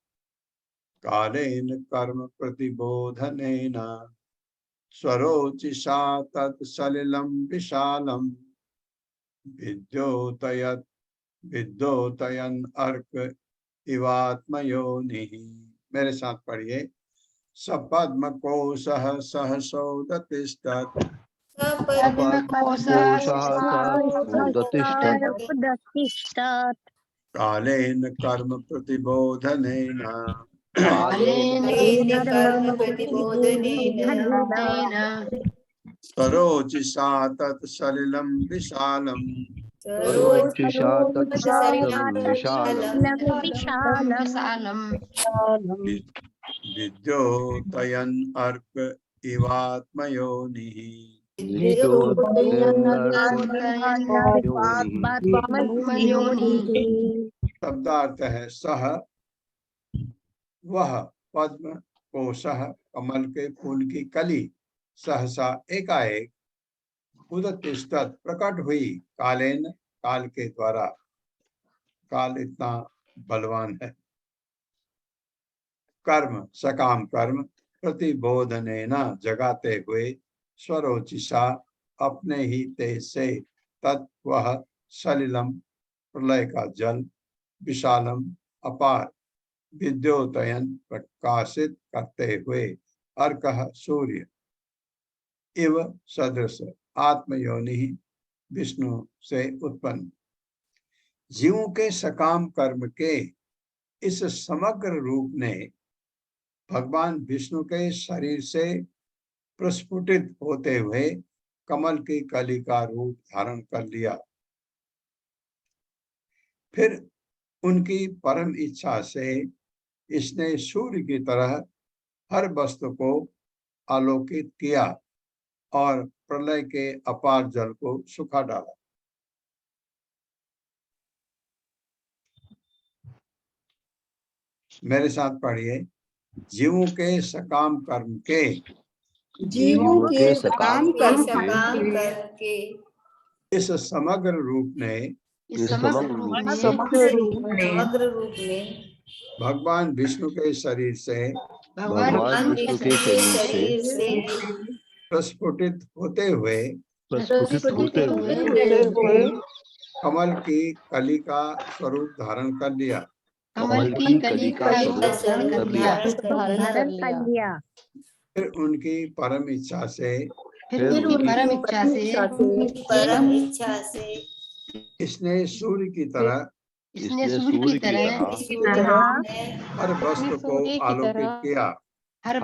कालेन कर्म प्रतिबोधनेन स्वरोचिषा तत् सलिलं विशालं विद्योतयन् अर्क इवात्मयोनिः। मेरे साथ पढ़िए। सपद्मकोशः सहसोदतिष्ठत् कालेन कर्म प्रतिबोधनेन स्वरोचिषा तत् सलिलं विशालं विद्योतयन् अर्क इवात्मयोनिः। शब्दार्थ है, सह वह पद्म कोशः कमल के फूल की कली सहसा एकाएक उदतिष्ठत् प्रकट हुई कालेन काल के द्वारा। काल इतना बलवान है। कर्म सकाम कर्म प्रतिबोधनेन जगाते हुए स्वरोचिषा अपने ही तेज से तत् वह सलिलम प्रलय का जल विशालम अपार विद्योतयन प्रकाशित करते हुए अर्कः सूर्य इव सदृश आत्मयोनि विष्णु से उत्पन्न। जीवों के सकाम कर्म के इस समग्र रूप ने भगवान विष्णु के शरीर से प्रस्फुटित होते हुए कमल की कली का रूप धारण कर लिया। फिर उनकी परम इच्छा से इसने सूर्य की तरह हर वस्तु को आलोकित किया और प्रलय के अपार जल को सुखा डाला। मेरे साथ पढ़िए। जीवों के सकाम कर्म के इस समग्र रूप ने इस समग्र रूप में भगवान विष्णु के शरीर से भगवान विष्णु के शरीर से प्रस्फुटित होते हुए कमल की कली का स्वरूप धारण कर लिया। कमल की कली का स्वरूप धारण कर लिया। फिर उनकी परम इच्छा से इसने सूर्य की तरह हर वस्तु को आलोकित किया। हर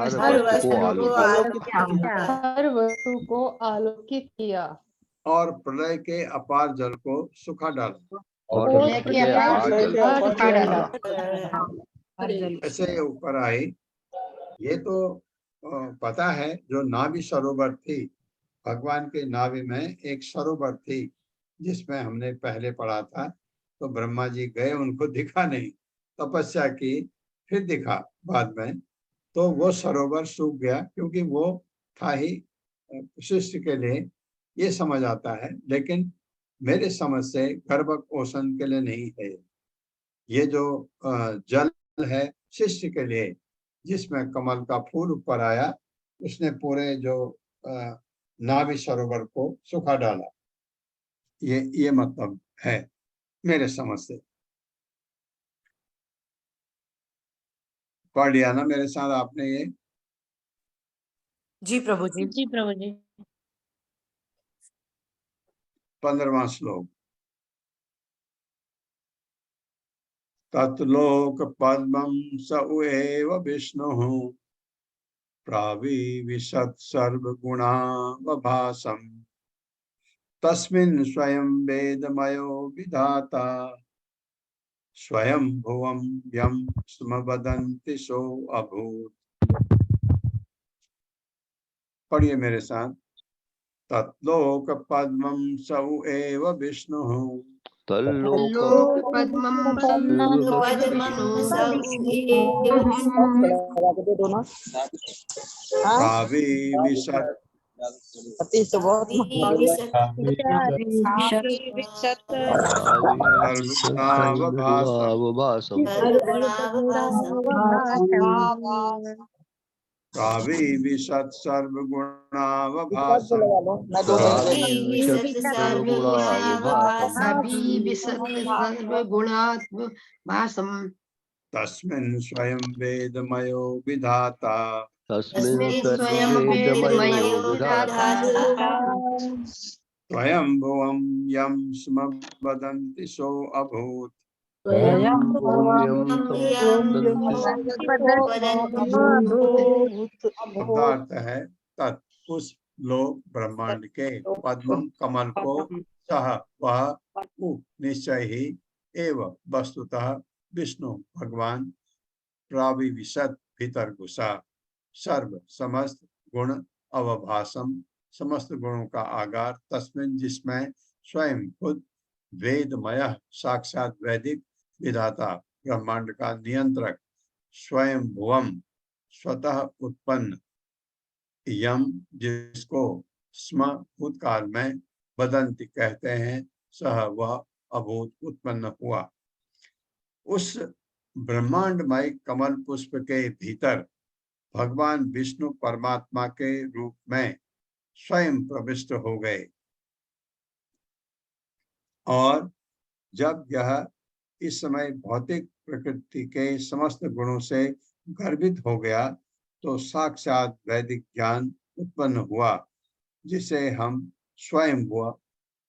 वस्तु को आलोकित किया और प्रलय के अपार जल को सुखा डाला। ऐसे ऊपर आई। ये तो पता है, जो नाभि सरोवर थी, भगवान के नाभि में एक सरोवर थी जिसमें हमने पहले पढ़ा था। तो ब्रह्मा जी गए, उनको दिखा नहीं, तपस्या की, फिर दिखा बाद में। तो वो सरोवर सूख गया क्योंकि वो था ही शिष्य के लिए, ये समझ आता है। लेकिन मेरे समझ से गर्भक ओशन के लिए नहीं है। ये जो जल है शिष्य के लिए, जिसमें कमल का फूल ऊपर आया, उसने पूरे जो नाभि सरोवर को सुखा डाला। ये मतलब है मेरे समझ से। पढ़ लिया ना मेरे साथ आपने ये? जी प्रभु जी। जी प्रभु जी। 15वां श्लोक। तत्लोक पद्मं स एव विष्णुः प्राविशत् सर्वगुणावभासम् तस्मिन् स्वयं वेदमयो विधाता स्वयं भुवं यं स्म वदन्ति सो अभूत्। पढ़िए मेरे साथ। तत्लोक पद्मं स एव विष्णुः तल्लोक पद्मं प्राविशत् प्राविशत् सर्वगुणावभासम् तस्मिन् स्वयं वेदमयो विधाता स्वयं भुवं यं स्म वदन्ति सो अभूत्। शब्दार्थ है तत्, उस लोक ब्रह्मांड के, पद्मम कमल को, सह वह, निश्चय ही, एव वस्तुतः विष्णु भगवान, प्राविशत् भीतर घुसा, सर्व समस्त गुण अवभासम समस्त गुणों का आगार, तस्मिन् जिसमें, स्वयं खुद, वेदमय साक्षात वैदिक विधाता ब्रह्मांड का नियंत्रक, स्वयं भुवम स्वतः उत्पन्न, यम जिसको, स्म भूतकाल में, वदंति कहते हैं, सह वह अभूत उत्पन्न हुआ। उस ब्रह्मांडमय कमल पुष्प के भीतर भगवान विष्णु परमात्मा के रूप में स्वयं प्रविष्ट हो गए। और जब यह इस समय भौतिक प्रकृति के समस्त गुणों से गर्भित हो गया, तो साक्षात वैदिक ज्ञान उत्पन्न हुआ, जिसे हम स्वयं हुआ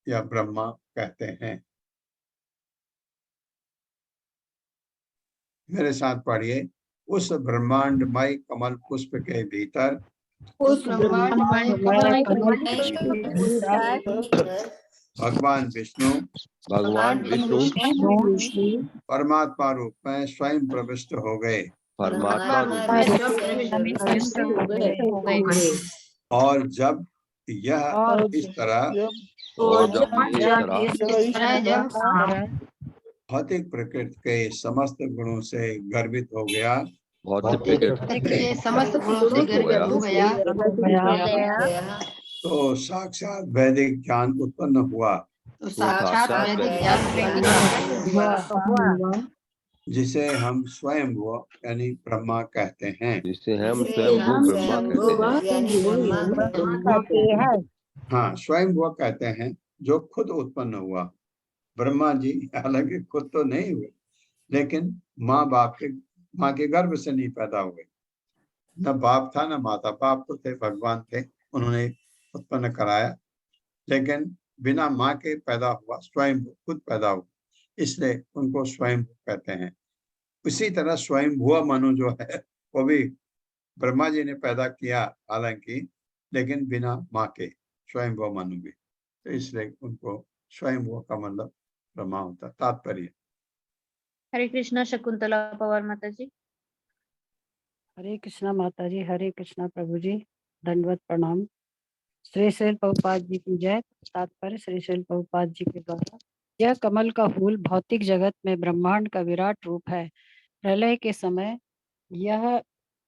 या ब्रह्मा कहते हैं। मेरे साथ पढ़िए। उस ब्रह्मांडमय कमल पुष्प के भीतर भगवान विष्णु परमात्मा रूप में स्वयं प्रविष्ट हो गए। और जब यह इस तरह भौतिक प्रकृति के समस्त गुणों से गर्भित हो गया, तो साक्षात वैदिक ज्ञान उत्पन्न हुआ, तो साक्षात साक्षात वैदिक वैदिक ज्ञान उत्पन्न हुआ, जिसे हम स्वयं यानी ब्रह्मा कहते हैं। जिसे हम स्वयं भू ब्रह्मा कहते हैं। हाँ, स्वयं कहते हैं जो खुद उत्पन्न हुआ। ब्रह्मा जी हालांकि खुद तो नहीं हुए, लेकिन माँ के गर्भ से नहीं पैदा हुए। न बाप था न माता, बाप तो थे, भगवान थे, उन्होंने उत्पन्न कराया, लेकिन बिना माँ के पैदा हुआ, स्वयं खुद पैदा हुआ, इसलिए उनको स्वयं कहते हैं। इसी तरह स्वयं भुआ मनु जो है वो भी ब्रह्मा जी ने पैदा किया हालांकि, लेकिन बिना माँ के, स्वयं भुआ मनु भी, तो इसलिए उनको स्वयं भुआ का मतलब ब्रह्मा होता। तात्पर्य हरे कृष्णा शकुंतला पवार माता जी। हरे कृष्णा माता जी, हरे कृष्णा प्रभु जी, दंडवत प्रणाम। श्री श्रील प्रभुपाद जी की जय। तात्पर्य श्री श्रील प्रभुपाद जी के द्वारा। यह कमल का फूल भौतिक जगत में ब्रह्मांड का विराट रूप है। प्रलय के समय यह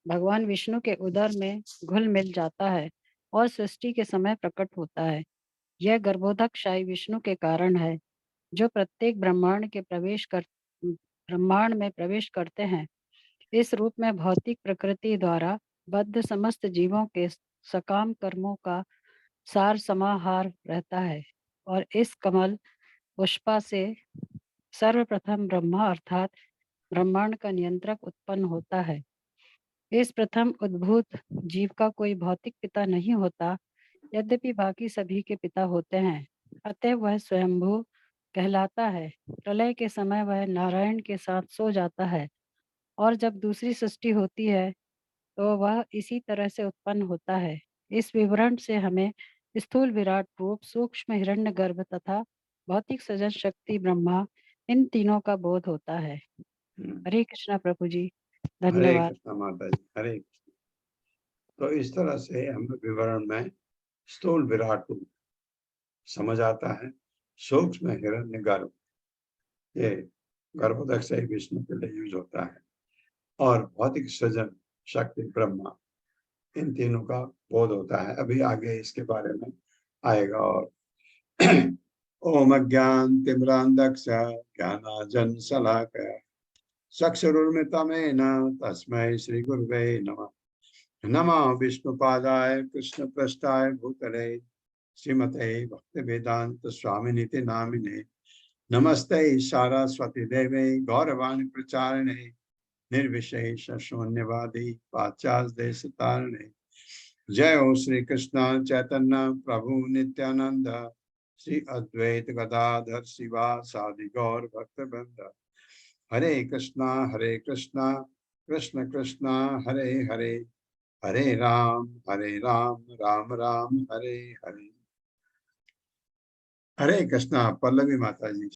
भगवान विष्णु के उदर में घुल मिल जाता है और सृष्टि के समय प्रकट होता है। यह गर्भोदक शाही विष्णु के कारण है, जो प्रत्येक ब्रह्मांड में प्रवेश करते हैं। इस रूप में भौतिक प्रकृति द्वारा बद्ध समस्त जीवों के सकाम कर्मों का सार समाहार रहता है, और इस कमल पुष्पा से सर्वप्रथम ब्रह्मा अर्थात ब्रह्मांड का नियंत्रक उत्पन्न होता है। इस प्रथम उद्भूत जीव का कोई भौतिक पिता नहीं होता, यद्यपि बाकी सभी के पिता होते हैं। अतः वह स्वयंभू कहलाता है। प्रलय के समय वह नारायण के साथ सो जाता है, और जब दूसरी सृष्टि होती है तो वह इसी तरह से उत्पन्न होता है। इस विवरण से हमें स्थूल विराट रूप, सूक्ष्म हिरण्यगर्भ तथा भौतिक सृजन शक्ति ब्रह्मा, इन तीनों का बोध होता है। हरे कृष्णा प्रभु जी, हरे धन्यवाद। कृष्णा माता जी, हरे कृष्ण। तो इस तरह से हमें विवरण में स्थूल विराट रूप समझ आता है, सूक्ष्म हिरण्यगर्भ ये गर्भोदक से विष्णु के लिए यूज होता है, और भौतिक सृजन शक्ति ब्रह्मा, इन तीनों का बोध होता है। अभी आगे इसके बारे में आएगा। और ओम अज्ञान तिम्रांधक्ष ज्ञानाजन शलाकया चक्षुरुन्मिलितं तस्मै श्री गुरुवे नमः। नमः विष्णुपादाय कृष्णपृष्ठाय भूतले श्रीमते भक्तिवेदांत स्वामिनिति नामिने। नमस्ते सारस्वती देवे गौरवाणी प्रचारिणे निर्विशेष शून्यवादी पाश्चात्य देश तारिणे। जय हो श्री कृष्ण चैतन्य प्रभु नित्यानंद श्री अद्वैत गदाधर शिवासादि गौर भक्तवृंद। हरे कृष्णा कृष्ण कृष्ण हरे हरे, हरे राम राम राम हरे हरे। हरे कृष्णा। पल्लवी माता जी।